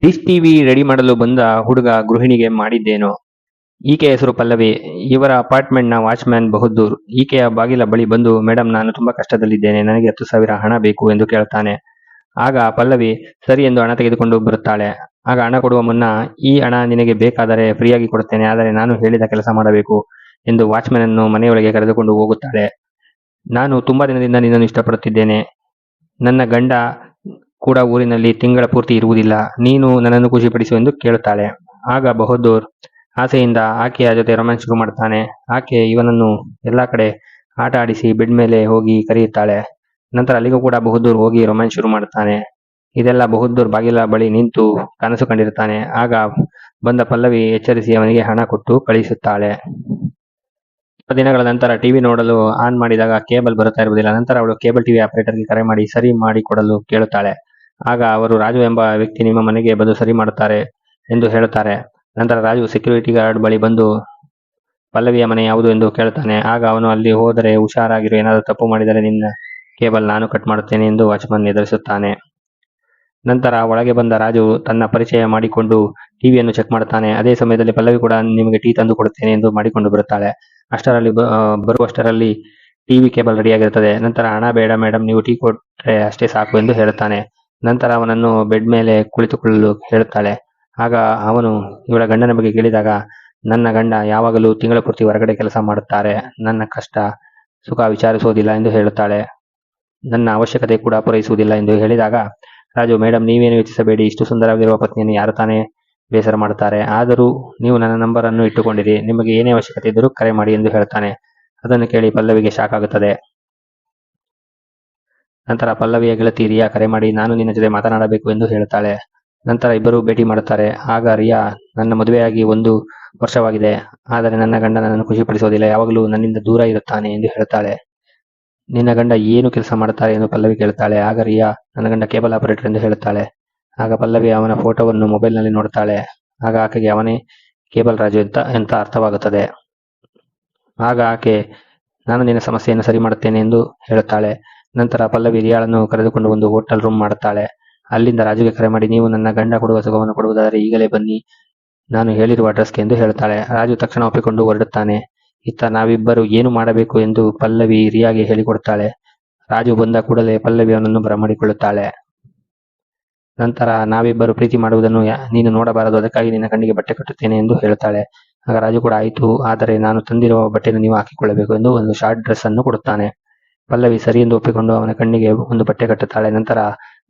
Dish TV ready ಮಾಡಲು ಬಂದ ಹುಡುಗ ಗೃಹಿಣಿಗೆ ಮಾಡಿದ್ದೇನೋ. ಈಕೆಯ ಹೆಸರು ಪಲ್ಲವಿ. ಇವರ ಅಪಾರ್ಟ್ಮೆಂಟ್ನ ವಾಚ್ಮ್ಯಾನ್ ಬಹದ್ದೂರ್ ಈಕೆಯ ಬಾಗಿಲ ಬಳಿ ಬಂದು, ಮೇಡಮ್, ನಾನು ತುಂಬಾ ಕಷ್ಟದಲ್ಲಿದ್ದೇನೆ, ನನಗೆ 10,000 ಹಣ ಬೇಕು ಎಂದು ಕೇಳ್ತಾನೆ. ಆಗ ಪಲ್ಲವಿ ಸರಿ ಎಂದು ಹಣ ತೆಗೆದುಕೊಂಡು ಬರುತ್ತಾಳೆ. ಆಗ ಹಣ ಕೊಡುವ ಮುನ್ನ, ಈ ಹಣ ನಿನಗೆ ಬೇಕಾದರೆ ಫ್ರೀಯಾಗಿ ಕೊಡುತ್ತೇನೆ, ಆದರೆ ನಾನು ಹೇಳಿದ ಕೆಲಸ ಮಾಡಬೇಕು ಎಂದು ವಾಚ್ಮ್ಯಾನ್ ಅನ್ನು ಮನೆಯೊಳಗೆ ಕರೆದುಕೊಂಡು ಹೋಗುತ್ತಾಳೆ. ನಾನು ತುಂಬಾ ದಿನದಿಂದ ನಿನ್ನನ್ನು ಇಷ್ಟಪಡುತ್ತಿದ್ದೇನೆ. ನನ್ನ ಗಂಡ ಕೂಡ ಊರಿನಲ್ಲಿ ತಿಂಗಳ ಪೂರ್ತಿ ಇರುವುದಿಲ್ಲ. ನೀನು ನನ್ನನ್ನು ಖುಷಿಪಡಿಸು ಎಂದು ಕೇಳುತ್ತಾಳೆ. ಆಗ ಬಹದ್ದೂರ್ ಆಸೆಯಿಂದ ಆಕೆಯ ಜೊತೆ ರೊಮ್ಯಾನ್ಸ್ ಶುರು ಮಾಡ್ತಾನೆ. ಆಕೆ ಇವನನ್ನು ಎಲ್ಲಾ ಕಡೆ ಆಟ ಆಡಿಸಿ ಬೆಡ್ ಮೇಲೆ ಹೋಗಿ ಕರೆಯುತ್ತಾಳೆ. ನಂತರ ಅಲ್ಲಿಗೂ ಕೂಡ ಬಹದ್ದೂರ್ ಹೋಗಿ ರೊಮ್ಯಾನ್ಸ್ ಶುರು ಮಾಡ್ತಾನೆ. ಇದೆಲ್ಲ ಬಹದ್ದೂರ್ ಬಾಗಿಲ ಬಳಿ ನಿಂತು ಕನಸು ಕಂಡಿರ್ತಾನೆ. ಆಗ ಬಂದ ಪಲ್ಲವಿ ಎಚ್ಚರಿಸಿ ಅವನಿಗೆ ಹಣ ಕೊಟ್ಟು ಕಳಿಸುತ್ತಾಳೆ. ಸ್ವಲ್ಪ ದಿನಗಳ ನಂತರ ಟಿವಿ ನೋಡಲು ಆನ್ ಮಾಡಿದಾಗ ಕೇಬಲ್ ಬರುತ್ತಾ ಇರುವುದಿಲ್ಲ. ನಂತರ ಅವಳು ಕೇಬಲ್ ಟಿವಿ ಆಪರೇಟರ್ಗೆ ಕರೆ ಮಾಡಿ ಸರಿ ಮಾಡಿಕೊಡಲು ಕೇಳುತ್ತಾಳೆ. ಆಗ ಅವರು ರಾಜು ಎಂಬ ವ್ಯಕ್ತಿ ನಿಮ್ಮ ಮನೆಗೆ ಬಂದು ಸರಿ ಮಾಡುತ್ತಾರೆ ಎಂದು ಹೇಳುತ್ತಾರೆ. ನಂತರ ರಾಜು ಸೆಕ್ಯೂರಿಟಿ ಗಾರ್ಡ್ ಬಳಿ ಬಂದು ಪಲ್ಲವಿಯ ಮನೆ ಯಾವುದು ಎಂದು ಕೇಳುತ್ತಾನೆ. ಆಗ ಅವನು ಅಲ್ಲಿ ಹೋದರೆ ಹುಷಾರಾಗಿರು, ಏನಾದರೂ ತಪ್ಪು ಮಾಡಿದರೆ ನಿನ್ನ ಕೇಬಲ್ ನಾನು ಕಟ್ ಮಾಡುತ್ತೇನೆ ಎಂದು ವಾಚ್ಮನ್ ಎದುರಿಸುತ್ತಾನೆ. ನಂತರ ಒಳಗೆ ಬಂದ ರಾಜು ತನ್ನ ಪರಿಚಯ ಮಾಡಿಕೊಂಡು ಟಿವಿಯನ್ನು ಚೆಕ್ ಮಾಡುತ್ತಾನೆ. ಅದೇ ಸಮಯದಲ್ಲಿ ಪಲ್ಲವಿ ಕೂಡ ನಿಮಗೆ ಟೀ ತಂದು ಕೊಡುತ್ತೇನೆ ಎಂದು ಮಾಡಿಕೊಂಡು ಬರುತ್ತಾಳೆ. ಬರುವಷ್ಟರಲ್ಲಿ ಟಿವಿ ಕೇಬಲ್ ರೆಡಿಯಾಗಿರುತ್ತದೆ. ನಂತರ ಹಣ ಬೇಡ ಮೇಡಮ್, ನೀವು ಟೀ ಕೊಟ್ಟರೆ ಅಷ್ಟೇ ಸಾಕು ಎಂದು ಹೇಳುತ್ತಾನೆ. ನಂತರ ಅವನನ್ನು ಬೆಡ್ ಮೇಲೆ ಕುಳಿತುಕೊಳ್ಳಲು ಹೇಳುತ್ತಾಳೆ. ಆಗ ಅವನು ಇವಳ ಗಂಡನ ಬಗ್ಗೆ ಕೇಳಿದಾಗ, ನನ್ನ ಗಂಡ ಯಾವಾಗಲೂ ತಿಂಗಳ ಪೂರ್ತಿ ಹೊರಗಡೆ ಕೆಲಸ ಮಾಡುತ್ತಾರೆ, ನನ್ನ ಕಷ್ಟ ಸುಖ ವಿಚಾರಿಸುವುದಿಲ್ಲ ಎಂದು ಹೇಳುತ್ತಾಳೆ. ನನ್ನ ಅವಶ್ಯಕತೆ ಕೂಡ ಪೂರೈಸುವುದಿಲ್ಲ ಎಂದು ಹೇಳಿದಾಗ ರಾಜು, ಮೇಡಮ್, ನೀವೇನು ಯೋಚಿಸಬೇಡಿ, ಇಷ್ಟು ಸುಂದರವಾಗಿರುವ ಪತ್ನಿಯನ್ನು ಯಾರು ತಾನೇ ಬೇಸರ ಮಾಡುತ್ತಾರೆ. ಆದರೂ ನೀವು ನನ್ನ ನಂಬರ್ ಅನ್ನು ಇಟ್ಟುಕೊಂಡಿರಿ, ನಿಮಗೆ ಏನೇ ಅವಶ್ಯಕತೆ ಇದ್ದರೂ ಕರೆ ಮಾಡಿ ಎಂದು ಹೇಳ್ತಾನೆ. ಅದನ್ನು ಕೇಳಿ ಪಲ್ಲವಿಗೆ ಶಾಕ್ ಆಗುತ್ತದೆ. ನಂತರ ಪಲ್ಲವಿಯ ಗೆಳತಿ ರಿಯಾ ಕರೆ ಮಾಡಿ, ನಾನು ನಿನ್ನ ಜೊತೆ ಮಾತನಾಡಬೇಕು ಎಂದು ಹೇಳುತ್ತಾಳೆ. ನಂತರ ಇಬ್ಬರು ಭೇಟಿ ಮಾಡುತ್ತಾರೆ. ಆಗ ರಿಯಾ, ನನ್ನ ಮದುವೆಯಾಗಿ 1 ವರ್ಷವಾಗಿದೆ, ಆದರೆ ನನ್ನ ಗಂಡ ನನ್ನನ್ನು ಖುಷಿಪಡಿಸೋದಿಲ್ಲ, ಯಾವಾಗಲೂ ನನ್ನಿಂದ ದೂರ ಇರುತ್ತಾನೆ ಎಂದು ಹೇಳ್ತಾಳೆ. ನಿನ್ನ ಗಂಡ ಏನು ಕೆಲಸ ಮಾಡುತ್ತಾರೆ ಎಂದು ಪಲ್ಲವಿ ಕೇಳುತ್ತಾಳೆ. ಆಗ ರಿಯಾ, ನನ್ನ ಗಂಡ ಕೇಬಲ್ ಆಪರೇಟರ್ ಎಂದು ಹೇಳುತ್ತಾಳೆ. ಆಗ ಪಲ್ಲವಿ ಅವನ ಫೋಟೋವನ್ನು ಮೊಬೈಲ್ನಲ್ಲಿ ನೋಡುತ್ತಾಳೆ. ಆಗ ಆಕೆಗೆ ಅವನೇ ಕೇಬಲ್ ರಾಜು ಅಂತ ಅರ್ಥವಾಗುತ್ತದೆ. ಆಗ ಆಕೆ, ನಾನು ನಿನ್ನ ಸಮಸ್ಯೆಯನ್ನು ಸರಿ ಮಾಡುತ್ತೇನೆ ಎಂದು ಹೇಳುತ್ತಾಳೆ. ನಂತರ ಪಲ್ಲವಿ ರಿಯಾಳನ್ನು ಕರೆದುಕೊಂಡು ಒಂದು ಹೋಟೆಲ್ ರೂಮ್ ಮಾಡುತ್ತಾಳೆ. ಅಲ್ಲಿಂದ ರಾಜುಗೆ ಕರೆ ಮಾಡಿ, ನೀವು ನನ್ನ ಗಂಡ ಕೊಡುವ ಸುಖವನ್ನು ಕೊಡುವುದಾದರೆ ಈಗಲೇ ಬನ್ನಿ, ನಾನು ಹೇಳಿರುವ ಅಡ್ರೆಸ್ಗೆ ಎಂದು ಹೇಳುತ್ತಾಳೆ. ರಾಜು ತಕ್ಷಣ ಒಪ್ಪಿಕೊಂಡು ಹೊರಡುತ್ತಾನೆ. ಇತ್ತ ನಾವಿಬ್ಬರು ಏನು ಮಾಡಬೇಕು ಎಂದು ಪಲ್ಲವಿ ರಿಯಾಗೆ ಹೇಳಿಕೊಡುತ್ತಾಳೆ. ರಾಜು ಬಂದ ಕೂಡಲೇ ಪಲ್ಲವಿ ಅವನನ್ನು ಬರಮಾಡಿಕೊಳ್ಳುತ್ತಾಳೆ. ನಂತರ ನಾವಿಬ್ಬರು ಪ್ರೀತಿ ಮಾಡುವುದನ್ನು ನೀನು ನೋಡಬಾರದು, ಅದಕ್ಕಾಗಿ ನಿನ್ನ ಕಣ್ಣಿಗೆ ಬಟ್ಟೆ ಕಟ್ಟುತ್ತೇನೆ ಎಂದು ಹೇಳುತ್ತಾಳೆ. ಆಗ ರಾಜು ಕೂಡ ಆಯಿತು, ಆದರೆ ನಾನು ತಂದಿರುವ ಬಟ್ಟೆಯನ್ನು ನೀವು ಹಾಕಿಕೊಳ್ಳಬೇಕು ಎಂದು ಒಂದು ಶಾರ್ಟ್ ಡ್ರೆಸ್ ಅನ್ನು ಕೊಡುತ್ತಾನೆ. ಪಲ್ಲವಿ ಸರಿ ಎಂದು ಒಪ್ಪಿಕೊಂಡು ಅವನ ಕಣ್ಣಿಗೆ ಒಂದು ಬಟ್ಟೆ ಕಟ್ಟುತ್ತಾಳೆ. ನಂತರ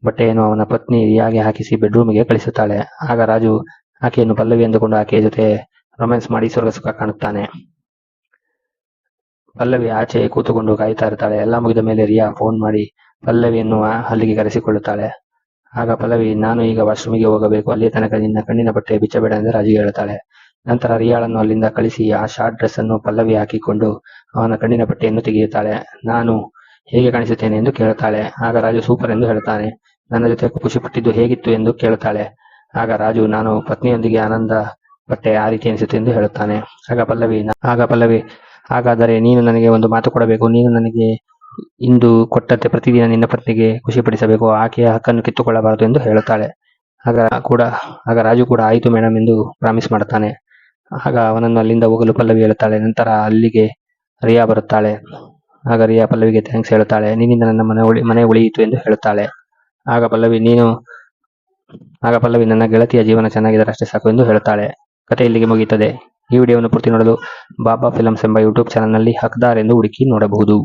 ಬಟ್ಟೆಯನ್ನು ಅವನ ಪತ್ನಿ ರಿಯಾಗೆ ಹಾಕಿಸಿ ಬೆಡ್ರೂಮಿಗೆ ಕಳಿಸುತ್ತಾಳೆ. ಆಗ ರಾಜು ಆಕೆಯನ್ನು ಪಲ್ಲವಿ ಎಂದುಕೊಂಡು ಆಕೆಯ ಜೊತೆ ರೊಮ್ಯಾನ್ಸ್ ಮಾಡಿ ಸ್ವರ್ಗ ಸುಖ ಕಾಣುತ್ತಾನೆ. ಪಲ್ಲವಿ ಆಚೆ ಕೂತುಕೊಂಡು ಕಾಯುತ್ತಾ ಇರ್ತಾಳೆ. ಎಲ್ಲ ಮುಗಿದ ಮೇಲೆ ರಿಯಾ ಫೋನ್ ಮಾಡಿ ಪಲ್ಲವಿಯನ್ನು ಅಲ್ಲಿಗೆ ಕರೆಸಿಕೊಳ್ಳುತ್ತಾಳೆ. ಆಗ ಪಲ್ಲವಿ, ನಾನು ಈಗ ವಾಶ್ರೂಮಿಗೆ ಹೋಗಬೇಕು, ಅಲ್ಲಿಯ ತನಕ ನಿನ್ನ ಕಣ್ಣಿನ ಬಟ್ಟೆ ಬಿಚ್ಚಬೇಡ ಎಂದು ರಾಜುಗೆ ಹೇಳುತ್ತಾಳೆ. ನಂತರ ರಿಯಾಳನ್ನು ಅಲ್ಲಿಂದ ಕಳಿಸಿ ಆ ಶಾರ್ಟ್ ಡ್ರೆಸ್ ಅನ್ನು ಪಲ್ಲವಿ ಹಾಕಿಕೊಂಡು ಅವನ ಕಣ್ಣಿನ ಬಟ್ಟೆಯನ್ನು ತೆಗೆಯುತ್ತಾಳೆ. ನಾನು ಹೇಗೆ ಕಾಣಿಸುತ್ತೇನೆ ಎಂದು ಕೇಳುತ್ತಾಳೆ. ಆಗ ರಾಜು ಸೂಪರ್ ಎಂದು ಹೇಳ್ತಾನೆ. ನನ್ನ ಜೊತೆ ಖುಷಿ ಪಟ್ಟಿದ್ದು ಹೇಗಿತ್ತು ಎಂದು ಕೇಳುತ್ತಾಳೆ. ಆಗ ರಾಜು, ನಾನು ಪತ್ನಿಯೊಂದಿಗೆ ಆನಂದ ಪಟ್ಟೆ, ಆ ರೀತಿ ಅನಿಸುತ್ತೆ ಎಂದು ಹೇಳುತ್ತಾನೆ. ಆಗ ಪಲ್ಲವಿ, ಹಾಗಾದರೆ ನೀನು ನನಗೆ ಒಂದು ಮಾತು ಕೊಡಬೇಕು, ನೀನು ನನಗೆ ಇಂದು ಕೊಟ್ಟಂತೆ ಪ್ರತಿದಿನ ನಿನ್ನ ಪತ್ನಿಗೆ ಖುಷಿಪಡಿಸಬೇಕು, ಆಕೆಯ ಹಕ್ಕನ್ನು ಕಿತ್ತುಕೊಳ್ಳಬಾರದು ಎಂದು ಹೇಳುತ್ತಾಳೆ. ಆಗ ರಾಜು ಕೂಡ ಆಯಿತು ಮೇಡಮ್ ಎಂದು ಪ್ರಾಮಿಸ್ ಮಾಡುತ್ತಾನೆ. ಆಗ ಅವನನ್ನು ಅಲ್ಲಿಂದ ಹೋಗಲು ಪಲ್ಲವಿ ಹೇಳುತ್ತಾಳೆ. ನಂತರ ಅಲ್ಲಿಗೆ ರಿಯಾ ಬರುತ್ತಾಳೆ. ಆಗ ರಿಯಾ ಪಲ್ಲವಿಗೆ ಥ್ಯಾಂಕ್ಸ್ ಹೇಳುತ್ತಾಳೆ. ನಿನ್ನಿಂದ ನನ್ನ ಮನೆ ಉಳಿಯಿತು ಎಂದು ಹೇಳುತ್ತಾಳೆ. ಆಗ ಪಲ್ಲವಿ ನನ್ನ ಗೆಳತಿಯ ಜೀವನ ಚೆನ್ನಾಗಿದ್ದರೆ ಅಷ್ಟೇ ಸಾಕು ಎಂದು ಹೇಳುತ್ತಾಳೆ. ಕತೆ ಇಲ್ಲಿಗೆ ಮುಗಿಯುತ್ತದೆ. ಈ ವಿಡಿಯೋವನ್ನು ಪೂರ್ತಿ ನೋಡಲು ಬಾಬಾ ಫಿಲಮ್ಸ್ ಎಂಬ ಯೂಟ್ಯೂಬ್ ಚಾನಲ್ನಲ್ಲಿ ಹಕ್ದಾರ್ ಎಂದು ಹುಡುಕಿ ನೋಡಬಹುದು.